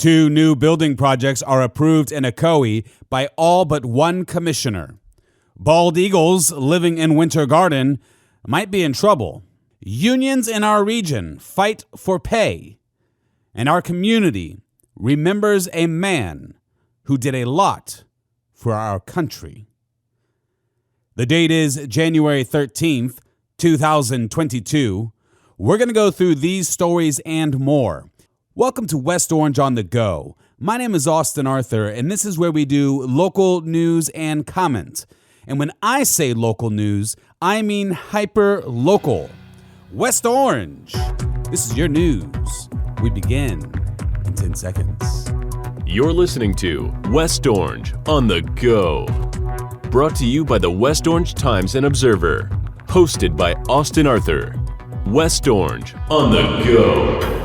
2 new building projects are approved in Ocoee by all but one commissioner. Bald eagles living in Winter Garden might be in trouble. Unions in our region fight for pay. And our community remembers a man who did a lot for our country. The date is January 13th, 2022. We're going to go through these stories and more. Welcome to West Orange on the Go. My name is Austin Arthur, and this is where we do local news and comment. And when I say local news, I mean hyper-local. West Orange. This is your news. We begin in 10 seconds. You're listening to West Orange on the Go. Brought to you by the West Orange Times and Observer. Hosted by Austin Arthur. West Orange on the Go.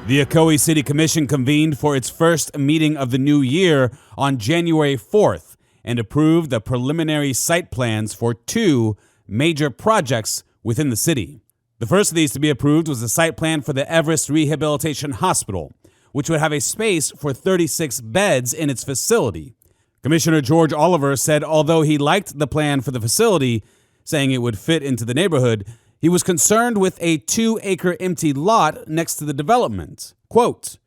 The Ocoee City Commission convened for its first meeting of the new year on January 4th and approved the preliminary site plans for 2 major projects within the city. The first of these to be approved was the site plan for the Everest Rehabilitation Hospital, which would have a space for 36 beds in its facility. Commissioner George Oliver said although he liked the plan for the facility, saying it would fit into the neighborhood, he was concerned with a 2-acre empty lot next to the development. Quote,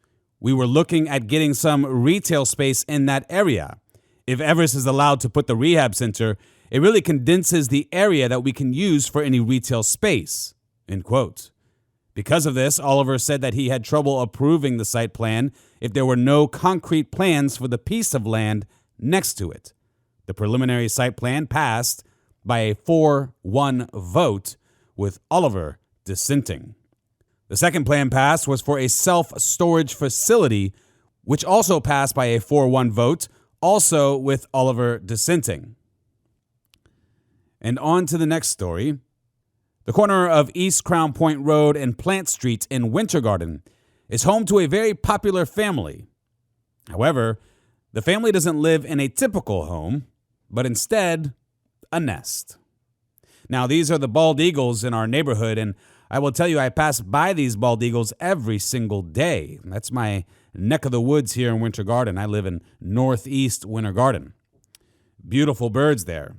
"We were looking at getting some retail space in that area. If Everest is allowed to put the rehab center, it really condenses the area that we can use for any retail space." End quote. Because of this, Oliver said that he had trouble approving the site plan if there were no concrete plans for the piece of land next to it. The preliminary site plan passed by a 4-1 vote, with Oliver dissenting. The second plan passed was for a self-storage facility, which also passed by a 4-1 vote, also with Oliver dissenting. And on to the next story. The corner of East Crown Point Road and Plant Street in Winter Garden is home to a very popular family. However, the family doesn't live in a typical home, but instead a nest. Now, these are the bald eagles in our neighborhood, and I will tell you, I pass by these bald eagles every single day. That's my neck of the woods here in Winter Garden. I live in northeast Winter Garden. Beautiful birds there.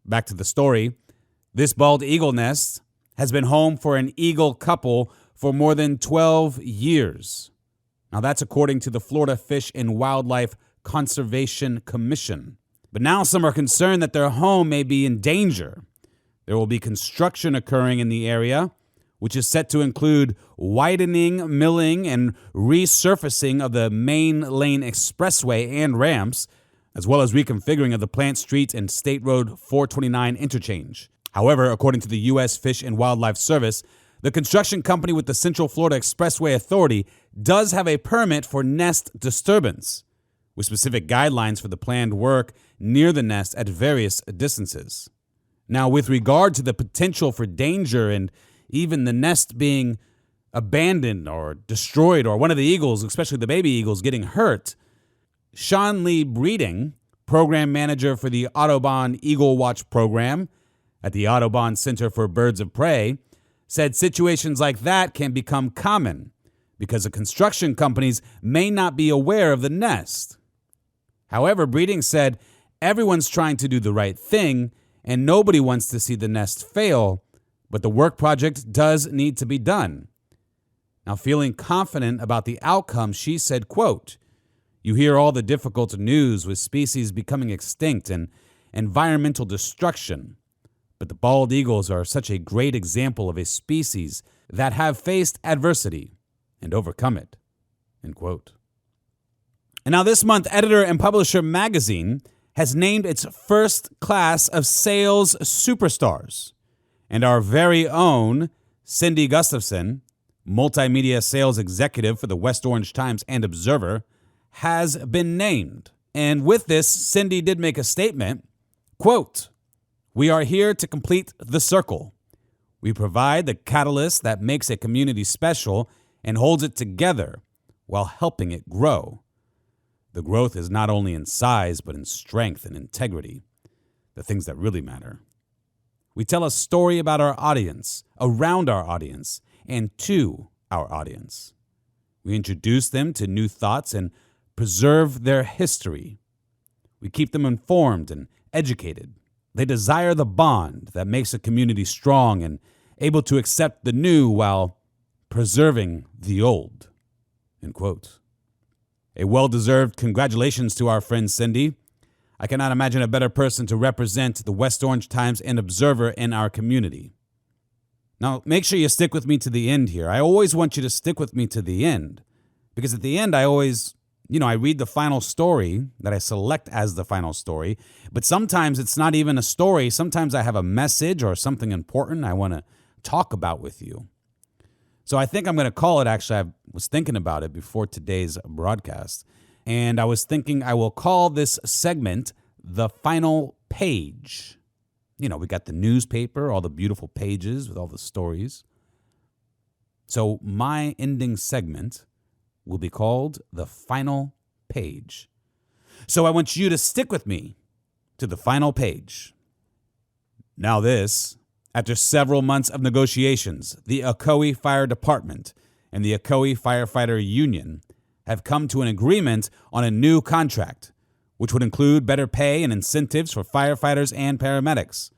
Back to the story. This bald eagle nest has been home for an eagle couple for more than 12 years. Now, that's according to the Florida Fish and Wildlife Conservation Commission. But now some are concerned that their home may be in danger. There will be construction occurring in the area, which is set to include widening, milling, and resurfacing of the main lane expressway and ramps, as well as reconfiguring of the Plant Street and State Road 429 interchange. However, according to the U.S. Fish and Wildlife Service, the construction company with the Central Florida Expressway Authority does have a permit for nest disturbance, with specific guidelines for the planned work near the nest at various distances. Now, with regard to the potential for danger and even the nest being abandoned or destroyed, or one of the eagles, especially the baby eagles, getting hurt, Sean Lee Breeding, program manager for the Audubon Eagle Watch program at the Audubon Center for Birds of Prey, said situations like that can become common because the construction companies may not be aware of the nest. However, Breeding said everyone's trying to do the right thing and nobody wants to see the nest fail, but the work project does need to be done. Now, feeling confident about the outcome, she said, quote, "You hear all the difficult news with species becoming extinct and environmental destruction, but the bald eagles are such a great example of a species that have faced adversity and overcome it." End quote. And now this month, Editor and Publisher Magazine has named its first class of sales superstars. And our very own Cindy Gustafson, multimedia sales executive for the West Orange Times and Observer, has been named. And with this, Cindy did make a statement, quote, "We are here to complete the circle. We provide the catalyst that makes a community special and holds it together while helping it grow. The growth is not only in size, but in strength and integrity, the things that really matter. We tell a story about our audience, around our audience, and to our audience. We introduce them to new thoughts and preserve their history. We keep them informed and educated. They desire the bond that makes a community strong and able to accept the new while preserving the old." End quote. A well-deserved congratulations to our friend Cindy. I cannot imagine a better person to represent the West Orange Times and Observer in our community. Now, make sure you stick with me to the end here. I always want you to stick with me to the end, because at the end, I always, I read the final story that I select as the final story, but sometimes it's not even a story. Sometimes I have a message or something important I want to talk about with you. So I think I'm going to call it, actually, I was thinking about it before today's broadcast, and I was thinking I will call this segment The Final Page. We got the newspaper, all the beautiful pages with all the stories. So my ending segment will be called The Final Page. So I want you to stick with me to the final page. Now this, after several months of negotiations, the Ocoee Fire Department and the Ocoee Firefighter Union have come to an agreement on a new contract, which would include better pay and incentives for firefighters and paramedics.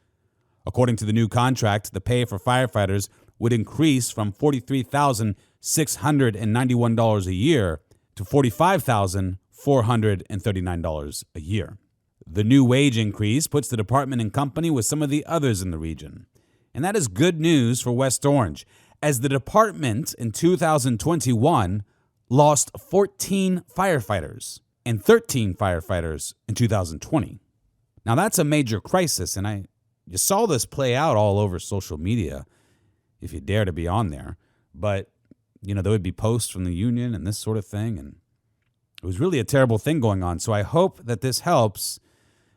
According to the new contract, the pay for firefighters would increase from $43,691 a year to $45,439 a year. The new wage increase puts the department in company with some of the others in the region. And that is good news for West Orange, as the department in 2021 lost 14 firefighters and 13 firefighters in 2020. Now that's a major crisis, and you saw this play out all over social media, if you dare to be on there. But, there would be posts from the union and this sort of thing, and it was really a terrible thing going on. So I hope that this helps,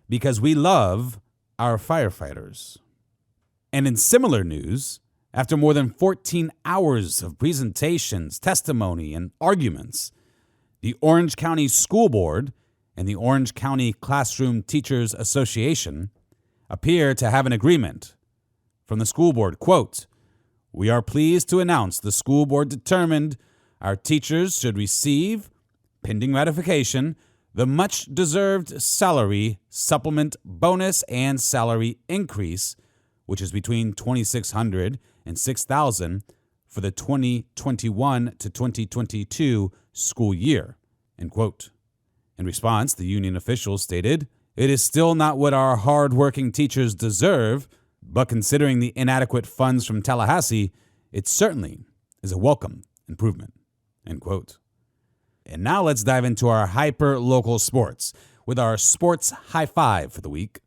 because we love our firefighters. And in similar news, after more than 14 hours of presentations, testimony, and arguments, the Orange County School Board and the Orange County Classroom Teachers Association appear to have an agreement. From the school board, quote, "We are pleased to announce the school board determined our teachers should receive, pending ratification, the much-deserved salary supplement bonus and salary increase, which is between $2,600 and $6,000 for the 2021 to 2022 school year." End quote. In response, the union officials stated, "It is still not what our hard-working teachers deserve, but considering the inadequate funds from Tallahassee, it certainly is a welcome improvement." End quote. And now let's dive into our hyper-local sports with our sports high five for the week.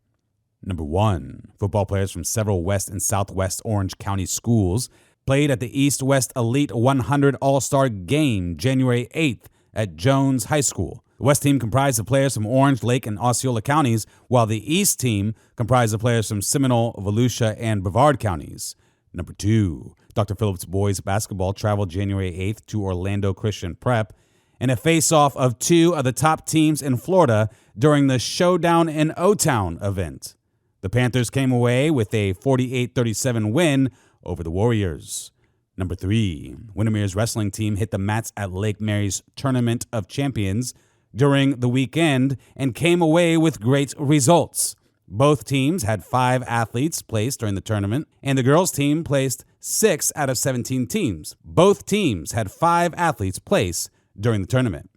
Number 1, football players from several West and Southwest Orange County schools played at the East-West Elite 100 All-Star Game January 8th at Jones High School. The West team comprised of players from Orange, Lake, and Osceola counties, while the East team comprised of players from Seminole, Volusia, and Brevard counties. Number 2, Dr. Phillips boys basketball traveled January 8th to Orlando Christian Prep in a face-off of 2 of the top teams in Florida during the Showdown in O-Town event. The Panthers came away with a 48-37 win over the Warriors. Number 3, Windermere's wrestling team hit the mats at Lake Mary's Tournament of Champions during the weekend and came away with great results. Both teams had 5 athletes placed during the tournament, and the girls' team placed 6 out of 17 teams. Both teams had 5 athletes placed during the tournament.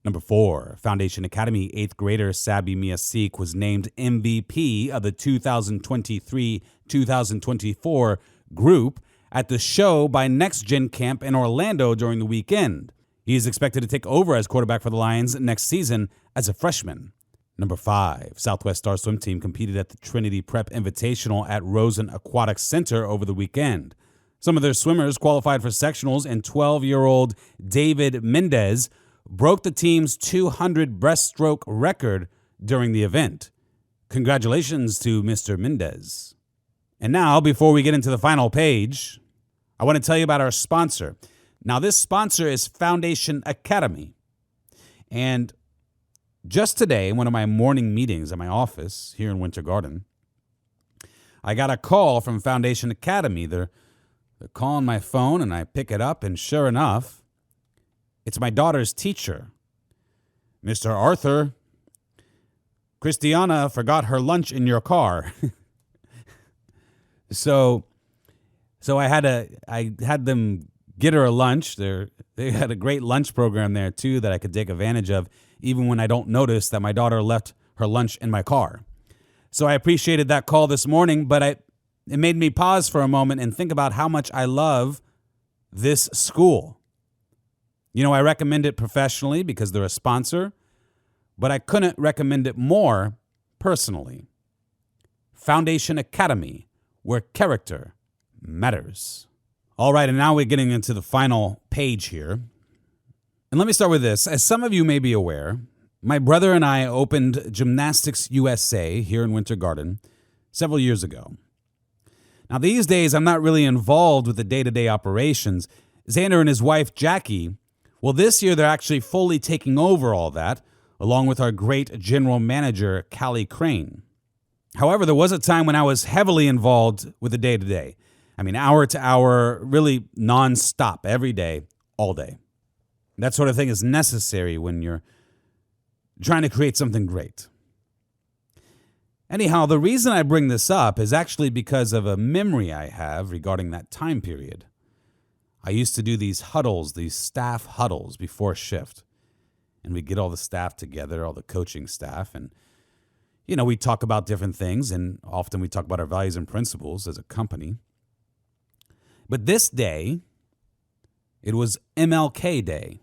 Number 4, Foundation Academy 8th grader Sabi Miasik was named MVP of the 2023-2024 group at the Show by Next Gen Camp in Orlando during the weekend. He is expected to take over as quarterback for the Lions next season as a freshman. Number 5, Southwest Star Swim Team competed at the Trinity Prep Invitational at Rosen Aquatic Center over the weekend. Some of their swimmers qualified for sectionals, and 12-year-old David Mendez broke the team's 200 breaststroke record during the event. Congratulations to Mr. Mendez. And now, before we get into the final page, I want to tell you about our sponsor. Now, this sponsor is Foundation Academy. And just today, in one of my morning meetings at my office here in Winter Garden, I got a call from Foundation Academy. They're calling my phone, and I pick it up, and sure enough, It's my daughter's teacher. Mr. Arthur, Christiana forgot her lunch in your car. So I had them get her a lunch. They had a great lunch program there too that I could take advantage of, even when I don't notice that my daughter left her lunch in my car. So I appreciated that call this morning, but it made me pause for a moment and think about how much I love this school. You know, I recommend it professionally because they're a sponsor, but I couldn't recommend it more personally. Foundation Academy, where character matters. All right, and now we're getting into the final page here. And let me start with this. As some of you may be aware, my brother and I opened Gymnastics USA here in Winter Garden several years ago. Now, these days, I'm not really involved with the day-to-day operations. Xander and his wife, Jackie, well, this year they're actually fully taking over all that, along with our great general manager, Callie Crane. However, there was a time when I was heavily involved with the day-to-day. I mean, hour to hour, really nonstop, every day, all day. That sort of thing is necessary when you're trying to create something great. Anyhow, the reason I bring this up is actually because of a memory I have regarding that time period. I used to do these huddles, these staff huddles before shift. And we'd get all the staff together, all the coaching staff, and, you know, we talk about different things, and often we talk about our values and principles as a company. But this day, it was MLK Day.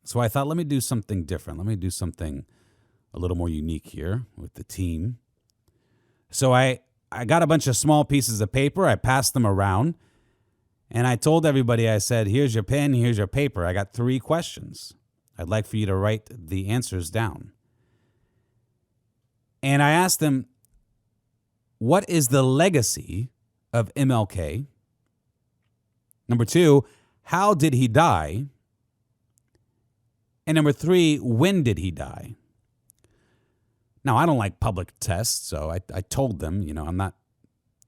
So I thought, let me do something different. Let me do something a little more unique here with the team. So I got a bunch of small pieces of paper. I passed them around. And I told everybody, I said, here's your pen, here's your paper. I got 3 questions. I'd like for you to write the answers down. And I asked them, what is the legacy of MLK? Number 2, how did he die? And number 3, when did he die? Now, I don't like public tests, so I told them, you know, I'm not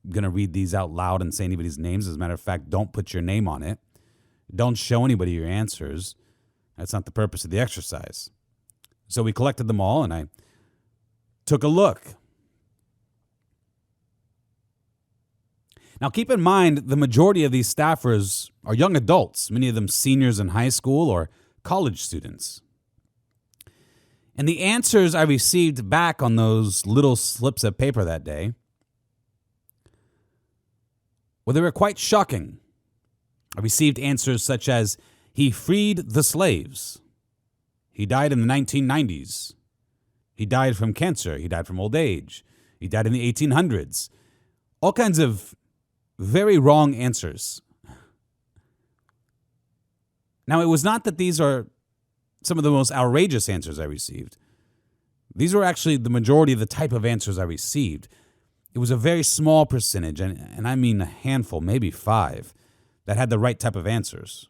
going to read these out loud and say anybody's names. As a matter of fact, don't put your name on it. Don't show anybody your answers. That's not the purpose of the exercise. So we collected them all, and I took a look. Now, keep in mind, the majority of these staffers are young adults, many of them seniors in high school or college students. And the answers I received back on those little slips of paper that day, well, they were quite shocking. I received answers such as, he freed the slaves. He died in the 1990s. He died from cancer. He died from old age. He died in the 1800s. All kinds of very wrong answers. Now, it was not that these are some of the most outrageous answers I received. These were actually the majority of the type of answers I received. It was a very small percentage, and I mean a handful, maybe 5, that had the right type of answers.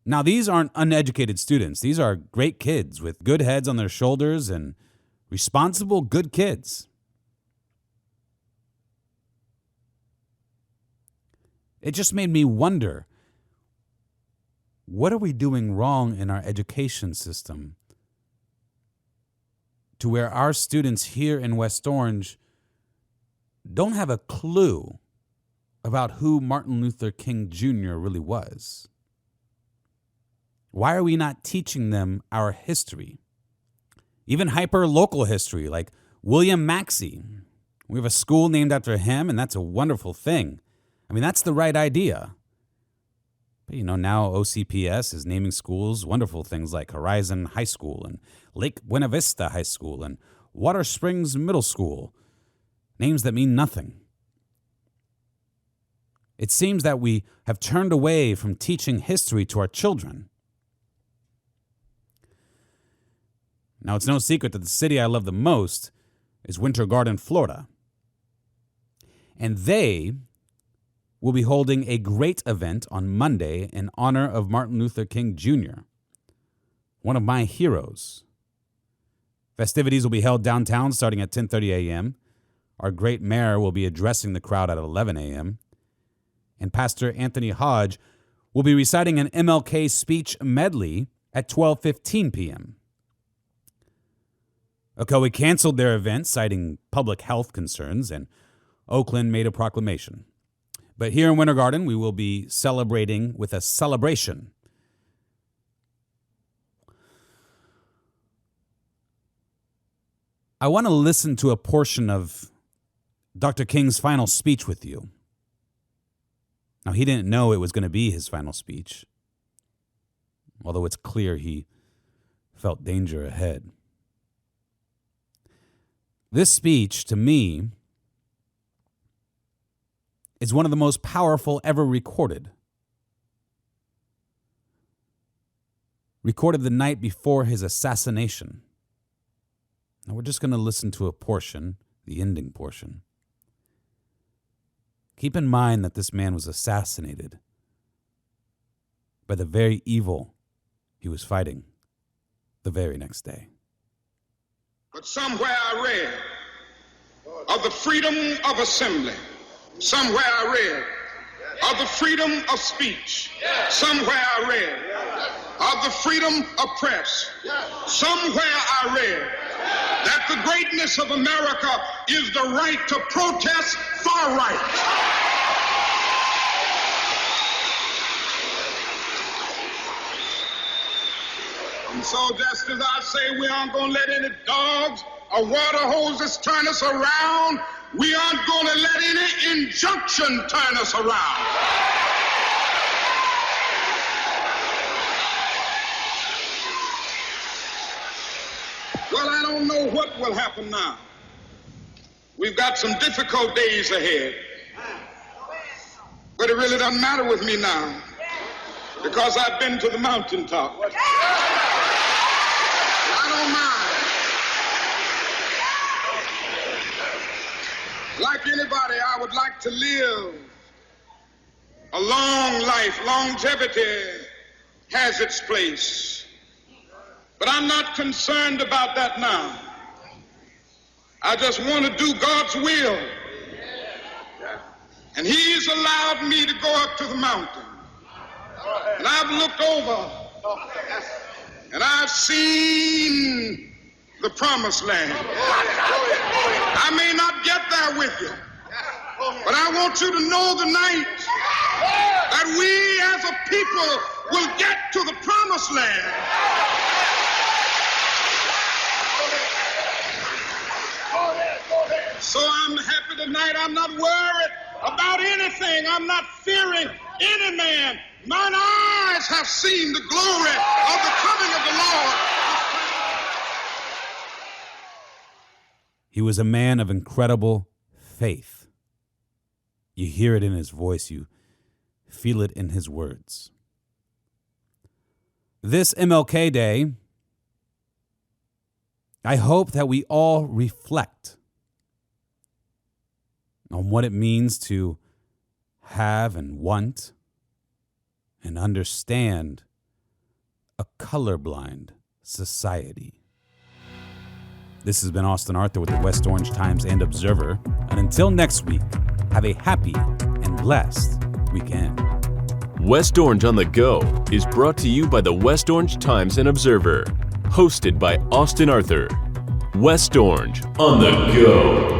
Now, these aren't uneducated students. These are great kids with good heads on their shoulders and responsible, good kids. It just made me wonder, what are we doing wrong in our education system to where our students here in West Orange don't have a clue about who Martin Luther King Jr. really was? Why are we not teaching them our history? Even hyperlocal history, like William Maxey. We have a school named after him, and that's a wonderful thing. I mean, that's the right idea. But, you know, now OCPS is naming schools wonderful things like Horizon High School and Lake Buena Vista High School and Water Springs Middle School. Names that mean nothing. It seems that we have turned away from teaching history to our children. Now, it's no secret that the city I love the most is Winter Garden, Florida. And they will be holding a great event on Monday in honor of Martin Luther King Jr., one of my heroes. Festivities will be held downtown starting at 10:30 a.m. Our great mayor will be addressing the crowd at 11 a.m. And Pastor Anthony Hodge will be reciting an MLK speech medley at 12:15 p.m. Ocoee canceled their event, citing public health concerns, and Oakland made a proclamation. But here in Winter Garden, we will be celebrating with a celebration. I want to listen to a portion of Dr. King's final speech with you. Now, he didn't know it was going to be his final speech, although it's clear he felt danger ahead. This speech, to me, is one of the most powerful ever recorded. Recorded the night before his assassination. Now, we're just going to listen to a portion, the ending portion. Keep in mind that this man was assassinated by the very evil he was fighting the very next day. But somewhere I read of the freedom of assembly. Somewhere I read of the freedom of speech. Somewhere I read of the freedom of press. Somewhere I read that the greatness of America is the right to protest far right. And so just as I say we aren't going to let any dogs or water hoses turn us around, we aren't going to let any injunction turn us around. Well, I don't know what will happen now. We've got some difficult days ahead. But it really doesn't matter with me now, because I've been to the mountaintop. I don't mind. Like anybody, I would like to live a long life. Longevity has its place. But I'm not concerned about that now. I just want to do God's will. And He's allowed me to go up to the mountain. And I've looked over and I've seen the promised land. I may not get there with you, but I want you to know tonight that we as a people will get to the promised land. So I'm happy tonight. I'm not worried about anything. I'm not fearing any man. Mine eyes have seen the glory of the coming of the Lord. He was a man of incredible faith. You hear it in his voice. You feel it in his words. This MLK Day, I hope that we all reflect on what it means to have and want and understand a colorblind society. This has been Austin Arthur with the West Orange Times and Observer. And until next week, have a happy and blessed weekend. West Orange on the Go is brought to you by the West Orange Times and Observer. Hosted by Austin Arthur. West Orange on the Go.